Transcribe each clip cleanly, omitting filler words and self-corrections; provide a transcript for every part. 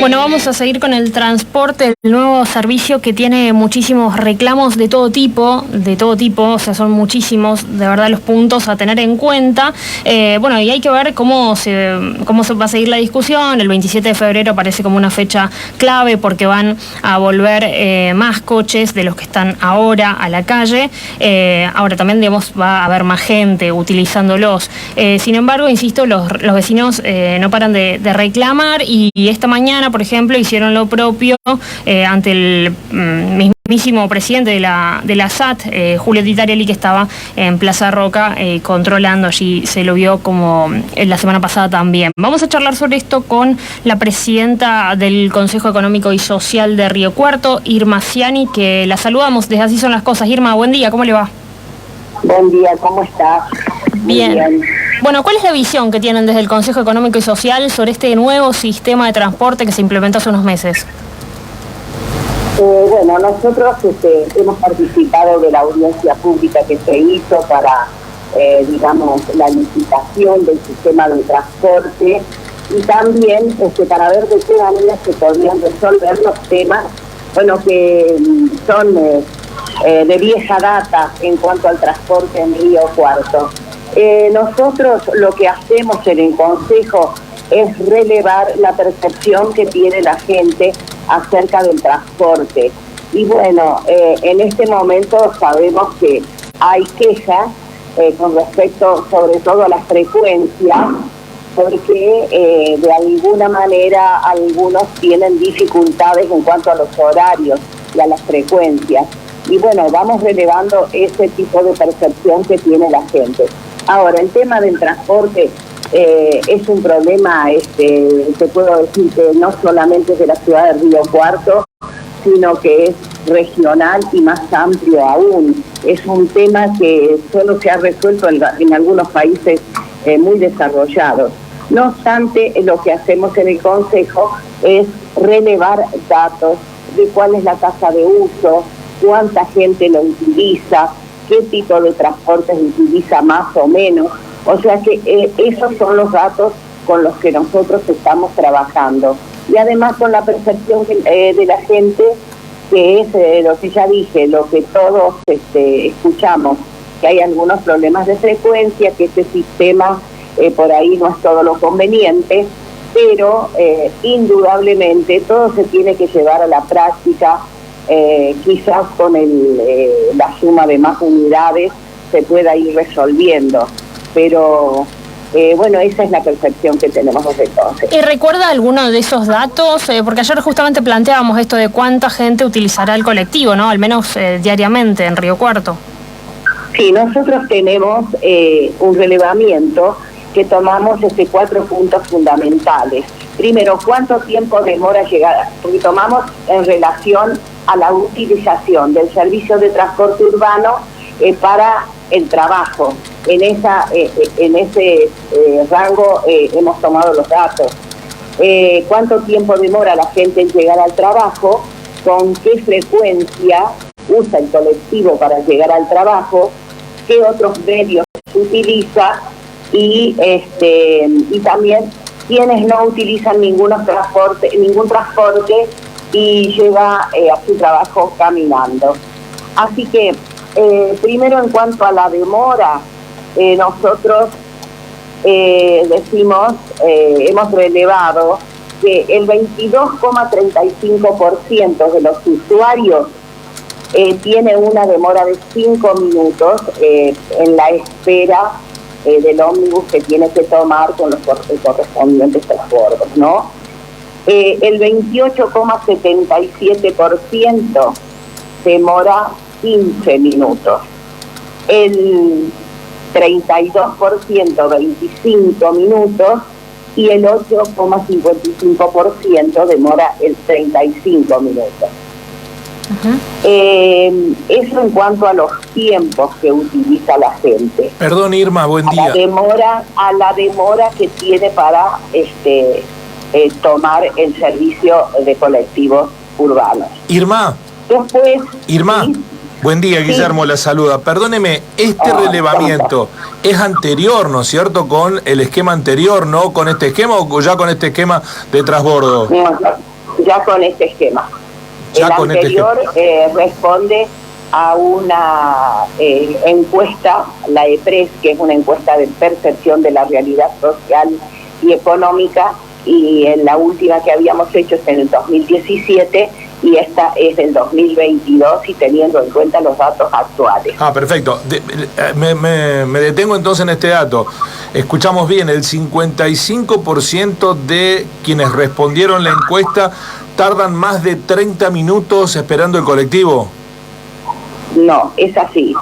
Bueno, vamos a seguir con el transporte, el nuevo servicio que tiene muchísimos reclamos de todo tipo, o sea, son muchísimos, de verdad, los puntos a tener en cuenta. Bueno, y hay que ver cómo se va a seguir la discusión. El 27 de febrero parece como una fecha clave porque van a volver más coches de los que están ahora a la calle. Ahora también, digamos, va a haber más gente utilizándolos. Sin embargo, insisto, los vecinos no paran de reclamar y esta mañana, por ejemplo, hicieron lo propio ante el mismísimo presidente de la SAT, Julio Titarielli, que estaba en Plaza Roca controlando. Allí se lo vio como la semana pasada también. Vamos a charlar sobre esto con la presidenta del Consejo Económico y Social de Río Cuarto, Irma Ciani, que la saludamos desde Así Son las Cosas. Irma, buen día, ¿cómo le va? Buen día, ¿cómo estás? Bien. Bueno, ¿cuál es la visión que tienen desde el Consejo Económico y Social sobre este nuevo sistema de transporte que se implementó hace unos meses? Bueno, nosotros hemos participado de la audiencia pública que se hizo para, digamos, la licitación del sistema de transporte y también para ver de qué manera se podrían resolver los temas, bueno, que son de vieja data en cuanto al transporte en Río Cuarto. Nosotros lo que hacemos en el Consejo es relevar la percepción que tiene la gente acerca del transporte. Y bueno, en este momento sabemos que hay quejas con respecto sobre todo a las frecuencias, porque de alguna manera algunos tienen dificultades en cuanto a los horarios y a las frecuencias. Y bueno, vamos relevando ese tipo de percepción que tiene la gente. Ahora, el tema del transporte es un problema, te puedo decir que no solamente es de la ciudad de Río Cuarto, sino que es regional y más amplio aún. Es un tema que solo se ha resuelto en algunos países muy desarrollados. No obstante, lo que hacemos en el Consejo es relevar datos de cuál es la tasa de uso, cuánta gente lo utiliza, qué tipo de transportes utiliza más o menos. O sea que esos son los datos con los que nosotros estamos trabajando. Y además con la percepción de la gente, que es lo que ya dije, lo que todos escuchamos, que hay algunos problemas de frecuencia, que este sistema por ahí no es todo lo conveniente, pero indudablemente todo se tiene que llevar a la práctica. Quizás con la suma de más unidades se pueda ir resolviendo, pero bueno, esa es la percepción que tenemos desde entonces. ¿Y recuerda alguno de esos datos? Porque ayer justamente planteábamos esto de cuánta gente utilizará el colectivo, ¿no? Al menos diariamente en Río Cuarto. Sí, nosotros tenemos un relevamiento que tomamos 4 puntos fundamentales. Primero, ¿cuánto tiempo demora llegar? Porque tomamos en relación a la utilización del servicio de transporte urbano para el trabajo. En ese rango hemos tomado los datos. ¿Cuánto tiempo demora la gente en llegar al trabajo? ¿Con qué frecuencia usa el colectivo para llegar al trabajo? ¿Qué otros medios utiliza? Y también quienes no utilizan ningún transporte y llega a su trabajo caminando. Así que, primero en cuanto a la demora, nosotros hemos relevado que el 22,35% de los usuarios tiene una demora de 5 minutos en la espera del ómnibus que tiene que tomar con los correspondientes transbordos, ¿no? El 28,77% demora 15 minutos. El 32% 25 minutos y el 8,55% demora el 35 minutos. Eso en cuanto a los tiempos que utiliza la gente. Perdón, Irma, buen día. A la demora que tiene para tomar el servicio de colectivos urbanos. Irma. Después, Irma. ¿sí? Buen día, Guillermo, la saluda. Perdóneme, este relevamiento es anterior, ¿no es cierto?, con el esquema anterior, ¿no? ¿Con este esquema o ya con este esquema de transbordo? ya con este esquema. Ya el con anterior responde a una encuesta, la EPRES, que es una encuesta de percepción de la realidad social y económica, y en la última que habíamos hecho es en el 2017 y esta es del 2022 y teniendo en cuenta los datos actuales. Ah, perfecto. Me detengo entonces en este dato. Escuchamos bien, el 55% de quienes respondieron la encuesta tardan más de 30 minutos esperando el colectivo. No, es así.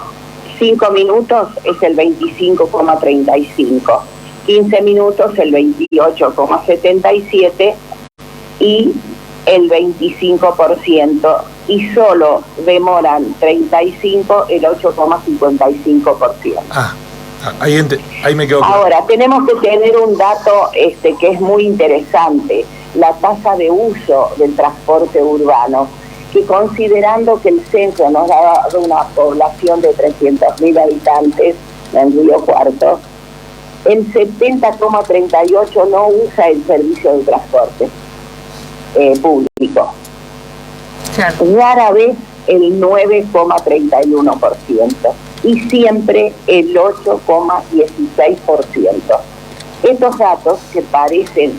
5 minutos es el 25,35, 15 minutos el 28,77 y el 25%, y solo demoran 35 el 8,55%. Ahí me quedo claro. Ahora, tenemos que tener un dato que es muy interesante, la tasa de uso del transporte urbano, que considerando que el censo nos da una población de 300.000 habitantes en Río Cuarto, el 70,38 no usa el servicio de transporte público. Claro. Rara vez el 9,31% y siempre el 8,16%. Estos datos que parecen,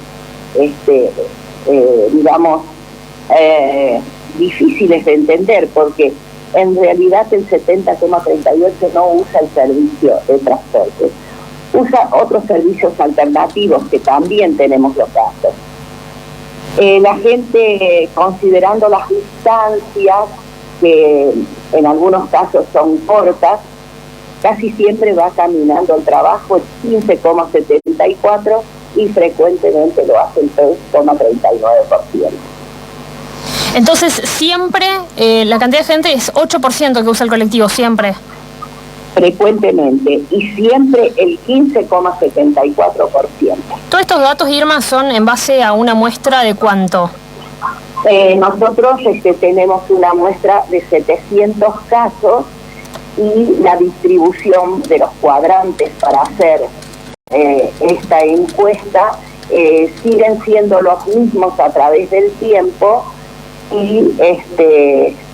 difíciles de entender, porque en realidad el 70,38 no usa el servicio de transporte, usa otros servicios alternativos que también tenemos los datos. La gente, considerando las distancias, que en algunos casos son cortas, casi siempre va caminando al trabajo, el 15,74, y frecuentemente lo hace el 3,39%. Entonces, siempre la cantidad de gente es 8% que usa el colectivo, siempre. Frecuentemente, y siempre el 15,74%. Todos estos datos, Irma, son en base a una muestra de ¿cuánto? Nosotros tenemos una muestra de 700 casos y la distribución de los cuadrantes para hacer esta encuesta siguen siendo los mismos a través del tiempo, y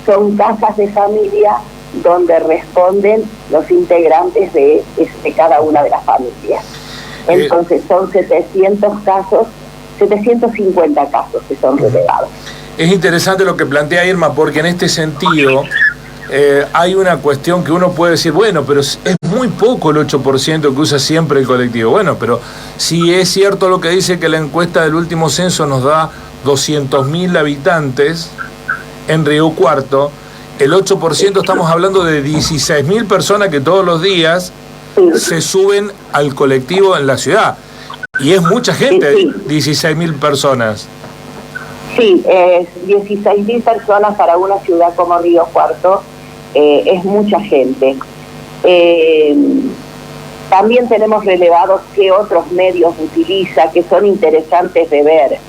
son casas de familia donde responden los integrantes de cada una de las familias. Entonces son 700 casos, 750 casos que son relevados. Es interesante lo que plantea Irma, porque en este sentido hay una cuestión que uno puede decir, bueno, pero es muy poco el 8% que usa siempre el colectivo. Bueno, pero si es cierto lo que dice, que la encuesta del último censo nos da 200.000 habitantes en Río Cuarto, el 8% estamos hablando de 16.000 personas que todos los días se suben al colectivo en la ciudad. Y es mucha gente, 16.000 personas. Sí, 16.000 personas para una ciudad como Río Cuarto es mucha gente. También tenemos relevados qué otros medios utiliza, que son interesantes de ver.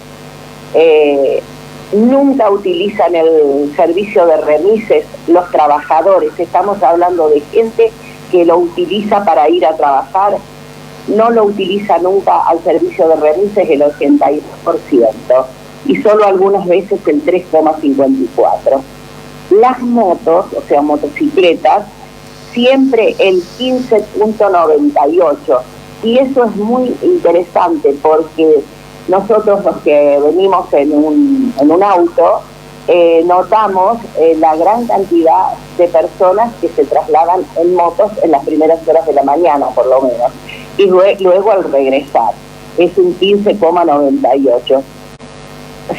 Nunca utilizan el servicio de remises los trabajadores. Estamos hablando de gente que lo utiliza para ir a trabajar. No lo utiliza nunca al servicio de remises el 82%, y solo algunas veces el 3,54%. Las motos, o sea, motocicletas, siempre el 15,98%. Y eso es muy interesante porque nosotros los que venimos en un auto notamos la gran cantidad de personas que se trasladan en motos en las primeras horas de la mañana, por lo menos, y luego al regresar es un 15,98%.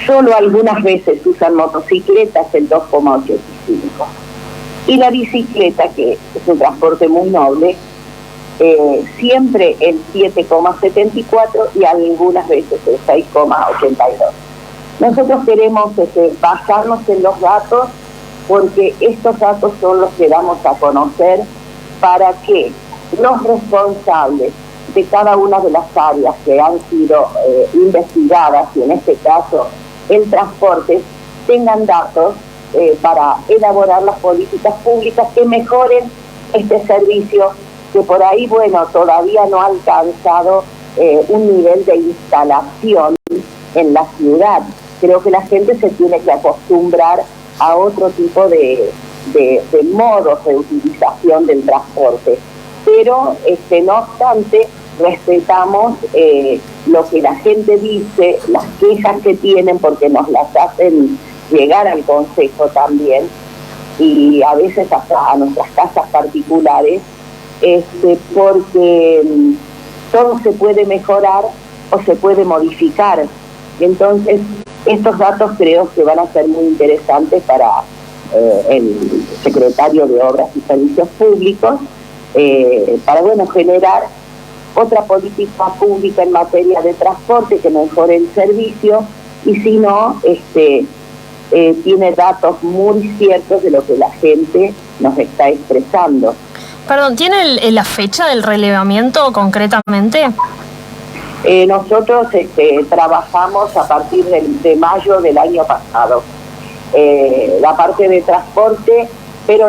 Solo algunas veces usan motocicletas, el 2,85%. Y la bicicleta, que es un transporte muy noble, siempre el 7,74% y algunas veces el 6,82%. Nosotros queremos basarnos en los datos, porque estos datos son los que damos a conocer para que los responsables de cada una de las áreas que han sido investigadas, y en este caso el transporte, tengan datos para elaborar las políticas públicas que mejoren este servicio, que por ahí, bueno, todavía no ha alcanzado un nivel de instalación en la ciudad. creo que la gente se tiene que acostumbrar a otro tipo de modos de utilización del transporte. Pero, no obstante, respetamos lo que la gente dice, las quejas que tienen, porque nos las hacen llegar al Consejo también, y a veces hasta a nuestras casas particulares, porque todo se puede mejorar o se puede modificar. Entonces, estos datos creo que van a ser muy interesantes para el secretario de Obras y Servicios Públicos, para, generar otra política pública en materia de transporte que mejore el servicio, y si no, tiene datos muy ciertos de lo que la gente nos está expresando. Perdón, ¿tiene la fecha del relevamiento concretamente? Nosotros trabajamos a partir de mayo del año pasado. La parte de transporte, pero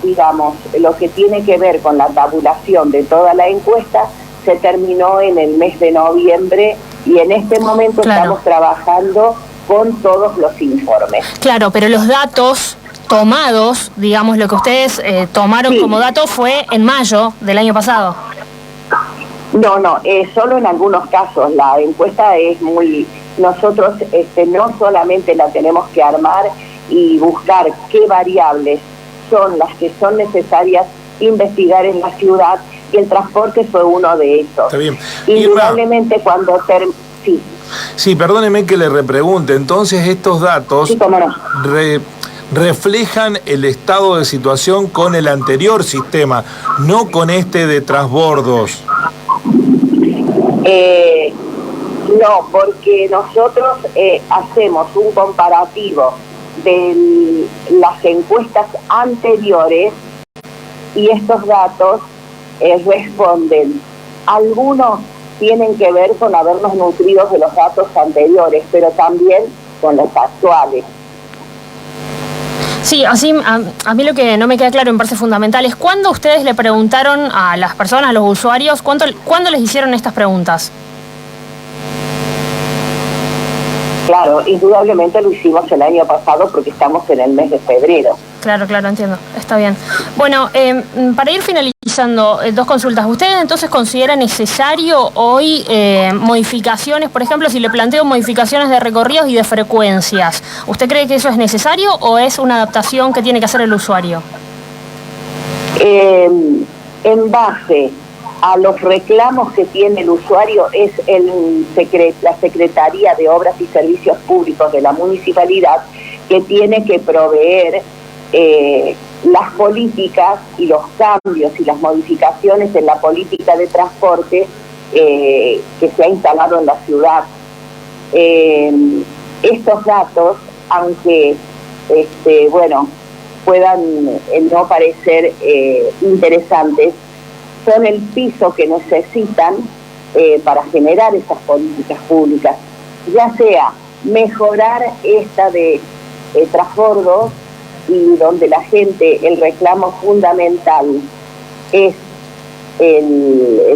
digamos, lo que tiene que ver con la tabulación de toda la encuesta se terminó en el mes de noviembre, y en este momento estamos trabajando con todos los informes. Claro, pero los datos tomados, digamos, lo que ustedes tomaron como dato fue en mayo del año pasado. No, solo en algunos casos. La encuesta es muy... Nosotros no solamente la tenemos que armar y buscar qué variables son las que son necesarias investigar en la ciudad, y el transporte fue uno de esos. Está bien. Indudablemente cuando... Sí, perdóneme que le repregunte. Entonces, estos datos reflejan el estado de situación con el anterior sistema, no con este de transbordos. No, porque nosotros hacemos un comparativo de las encuestas anteriores, y estos datos responden. Algunos tienen que ver con habernos nutrido de los datos anteriores, pero también con los actuales. Sí, así a mí lo que no me queda claro, me parece fundamental, es cuándo ustedes le preguntaron a las personas, a los usuarios, ¿cuándo les hicieron estas preguntas? Claro, indudablemente lo hicimos el año pasado porque estamos en el mes de febrero. Claro, entiendo, está bien. Bueno, para ir finalizando, dos consultas. ¿Ustedes entonces consideran necesario hoy modificaciones, por ejemplo, si le planteo modificaciones de recorridos y de frecuencias? ¿Usted cree que eso es necesario o es una adaptación que tiene que hacer el usuario? En base a los reclamos que tiene el usuario, es la Secretaría de Obras y Servicios Públicos de la Municipalidad que tiene que proveer las políticas y los cambios y las modificaciones en la política de transporte que se ha instalado en la ciudad. Estos datos, aunque puedan no parecer interesantes, son el piso que necesitan para generar esas políticas públicas, ya sea mejorar esta de transbordos, y donde la gente, el reclamo fundamental es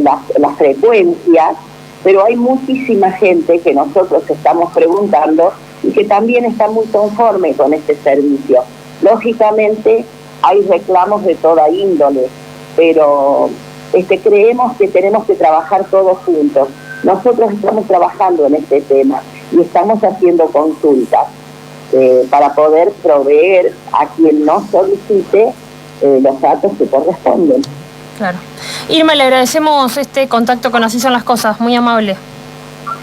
las frecuencias, pero hay muchísima gente que nosotros estamos preguntando y que también está muy conforme con este servicio. Lógicamente hay reclamos de toda índole, pero creemos que tenemos que trabajar todos juntos. Nosotros estamos trabajando en este tema y estamos haciendo consultas para poder proveer a quien nos solicite los datos que corresponden. Claro. Irma, le agradecemos este contacto con Así Son las Cosas, muy amable.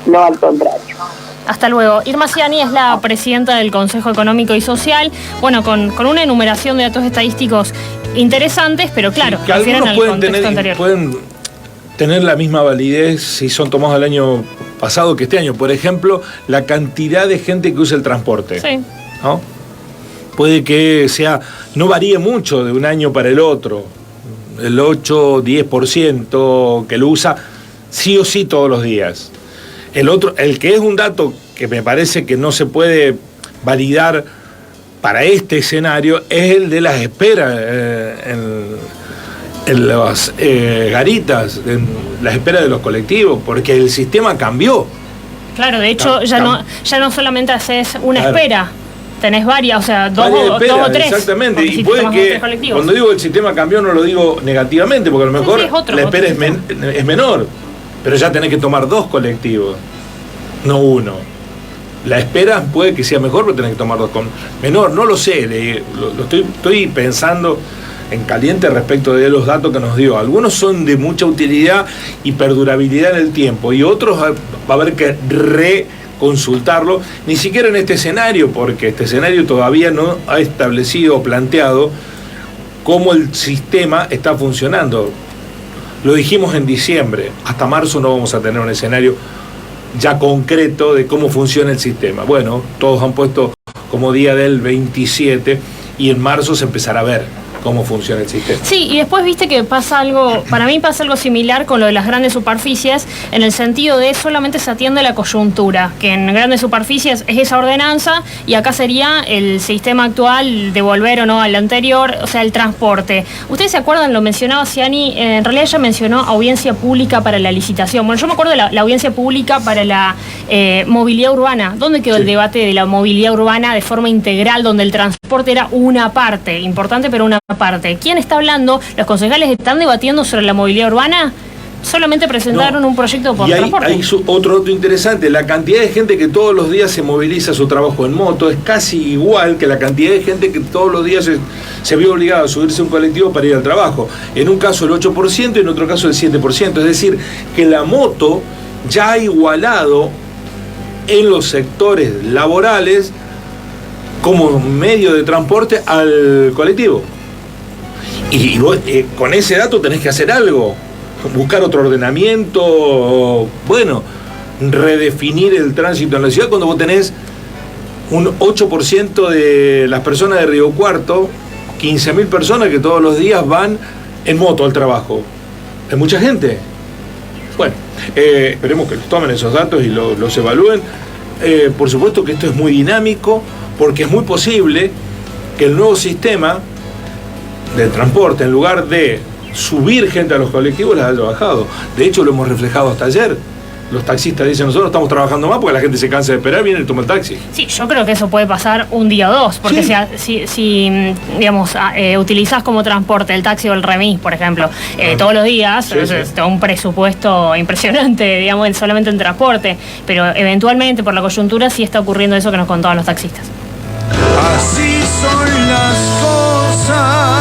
No, al contrario. Hasta luego. Irma Ciani es la presidenta del Consejo Económico y Social, con una enumeración de datos estadísticos interesantes, pero claro, sí, que algunos pueden tener la misma validez si son tomados el año pasado que este año. Por ejemplo, la cantidad de gente que usa el transporte. Sí. ¿No? Puede que no varíe mucho de un año para el otro. El 8-10% que lo usa sí o sí todos los días. El que es un dato que me parece que no se puede validar para este escenario es el de las esperas en las garitas, en las esperas de los colectivos, porque el sistema cambió. Claro, de hecho ya no solamente haces una Claro. espera, tenés varias, o sea, dos Varias o esperas, tres. exactamente, porque y si puede tomas que, dos, tres colectivos. cuando digo el sistema cambió no lo digo negativamente, porque a lo mejor Sí, es otro la espera sistema. es menor, pero ya tenés que tomar 2 colectivos, no uno. La espera puede que sea mejor, pero tenés que tomar 2 con menor, no lo sé, estoy pensando en caliente respecto de los datos que nos dio. Algunos son de mucha utilidad y perdurabilidad en el tiempo, y otros va a haber que reconsultarlo, ni siquiera en este escenario, porque este escenario todavía no ha establecido o planteado cómo el sistema está funcionando. Lo dijimos en diciembre, hasta marzo no vamos a tener un escenario ya concreto de cómo funciona el sistema. Bueno, todos han puesto como día del 27 y en marzo se empezará a ver cómo funciona el sistema. Sí, y después viste que pasa algo, para mí pasa algo similar con lo de las grandes superficies, en el sentido de solamente se atiende la coyuntura, que en grandes superficies es esa ordenanza, y acá sería el sistema actual de volver o no al anterior, o sea, el transporte. ¿Ustedes se acuerdan? Lo mencionaba Ciani, en realidad ella mencionó audiencia pública para la licitación. Bueno, yo me acuerdo de la audiencia pública para la movilidad urbana. ¿Dónde quedó el debate de la movilidad urbana de forma integral, donde el transporte era una parte, importante pero una parte? ¿Quién está hablando? ¿Los concejales están debatiendo sobre la movilidad urbana? Solamente presentaron un proyecto por transporte. Hay otro dato interesante, la cantidad de gente que todos los días se moviliza a su trabajo en moto es casi igual que la cantidad de gente que todos los días se vio obligada a subirse a un colectivo para ir al trabajo. En un caso el 8% y en otro caso el 7%. Es decir, que la moto ya ha igualado en los sectores laborales como medio de transporte al colectivo. Y vos, con ese dato tenés que hacer algo, buscar otro ordenamiento, bueno, redefinir el tránsito en la ciudad cuando vos tenés un 8% de las personas de Río Cuarto, 15.000 personas que todos los días van en moto al trabajo. Es mucha gente. Bueno, esperemos que los tomen esos datos y los evalúen. Por supuesto que esto es muy dinámico, porque es muy posible que el nuevo sistema del transporte, en lugar de subir gente a los colectivos, las haya bajado. De hecho, lo hemos reflejado hasta ayer. Los taxistas dicen, nosotros estamos trabajando más porque la gente se cansa de esperar, viene y toma el taxi. Sí, yo creo que eso puede pasar un día o dos, porque si digamos, utilizás como transporte el taxi o el remis, por ejemplo, todos los días, es un presupuesto impresionante, digamos, solamente en transporte, pero eventualmente por la coyuntura sí está ocurriendo eso que nos contaban los taxistas. Así son las cosas.